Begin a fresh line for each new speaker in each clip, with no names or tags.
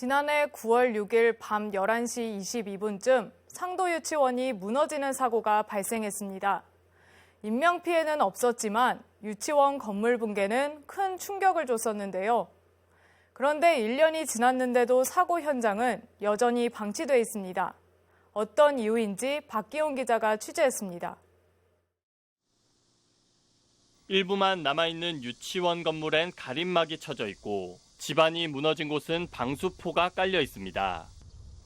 지난해 9월 6일 밤 11시 22분쯤 상도 유치원이 무너지는 사고가 발생했습니다. 인명피해는 없었지만 유치원 건물 붕괴는 큰 충격을 줬었는데요. 그런데 1년이 지났는데도 사고 현장은 여전히 방치돼 있습니다. 어떤 이유인지 박기용 기자가 취재했습니다.
일부만 남아있는 유치원 건물엔 가림막이 쳐져 있고 집안이 무너진 곳은 방수포가 깔려 있습니다.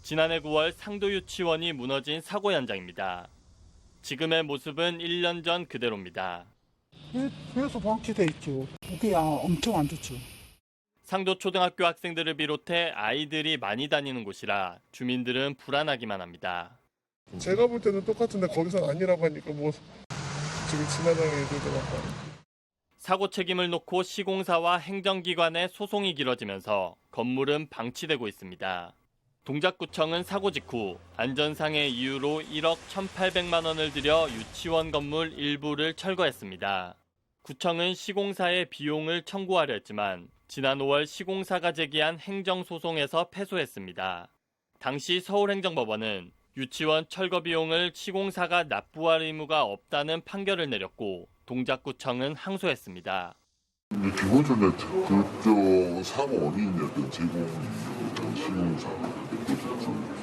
지난해 9월 상도 유치원이 무너진 사고 현장입니다. 지금의 모습은 1년 전 그대로입니다.
그래서 방치돼 있죠. 그게 엄청 안 좋죠.
상도 초등학교 학생들을 비롯해 아이들이 많이 다니는 곳이라 주민들은 불안하기만 합니다.
제가 볼 때는 똑같은데 거기선 아니라고 하니까 뭐 지금 지나가는 애들도 막.
사고 책임을 놓고 시공사와 행정기관의 소송이 길어지면서 건물은 방치되고 있습니다. 동작구청은 사고 직후 안전상의 이유로 1억 1,800만 원을 들여 유치원 건물 일부를 철거했습니다. 구청은 시공사의 비용을 청구하려 했지만 지난 5월 시공사가 제기한 행정소송에서 패소했습니다. 당시 서울행정법원은 유치원 철거 비용을 시공사가 납부할 의무가 없다는 판결을 내렸고 동작구청은 항소했습니다.
기본적으로 특정 사고 원인이었던 제공이 시공사가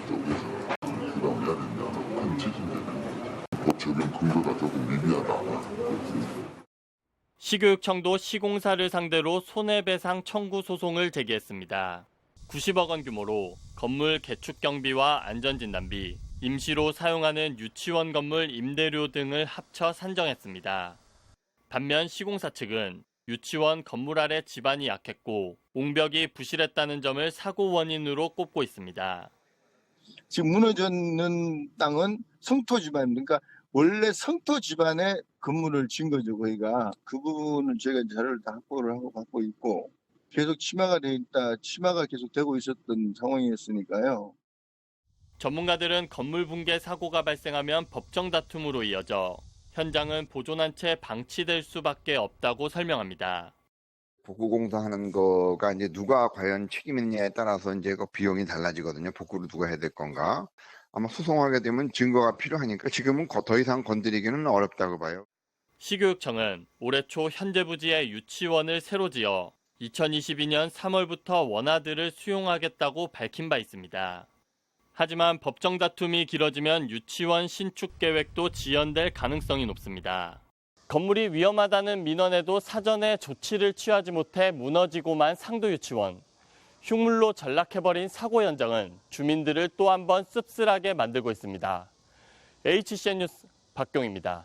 쪽에서 부담해야 된다. 큰 책임되는 법 적용 근거가 조금 미비하다.
시교육청도 시공사를 상대로 손해배상 청구 소송을 제기했습니다. 90억 원 규모로 건물 개축 경비와 안전진단비, 임시로 사용하는 유치원 건물 임대료 등을 합쳐 산정했습니다. 반면 시공사 측은 유치원 건물 아래 지반이 약했고 옹벽이 부실했다는 점을 사고 원인으로 꼽고 있습니다.
지금 무너졌는 땅은 성토 지반, 그러니까 원래 성토 지반에 건물을 지은 거죠. 거기가 그 부분을 저희가 자료를 다 확보를 하고 갖고 있고 계속 침하가 계속 되고 있었던 상황이었으니까요.
전문가들은 건물 붕괴 사고가 발생하면 법정 다툼으로 이어져 현장은 보존한 채 방치될 수밖에 없다고 설명합니다.
복구 공사하는 거가 이제 누가 과연 책임 있느냐에 따라서 이제 그 비용이 달라지거든요. 복구를 누가 해야 될 건가. 아마 소송하게 되면 증거가 필요하니까 지금은 더 이상 건드리기는 어렵다고 봐요.
시교육청은 올해 초 현재 부지에 유치원을 새로 지어 2022년 3월부터 원아들을 수용하겠다고 밝힌 바 있습니다. 하지만 법정 다툼이 길어지면 유치원 신축 계획도 지연될 가능성이 높습니다. 건물이 위험하다는 민원에도 사전에 조치를 취하지 못해 무너지고만 상도 유치원. 흉물로 전락해버린 사고 현장은 주민들을 또 한 번 씁쓸하게 만들고 있습니다. HCN 뉴스 박경입니다.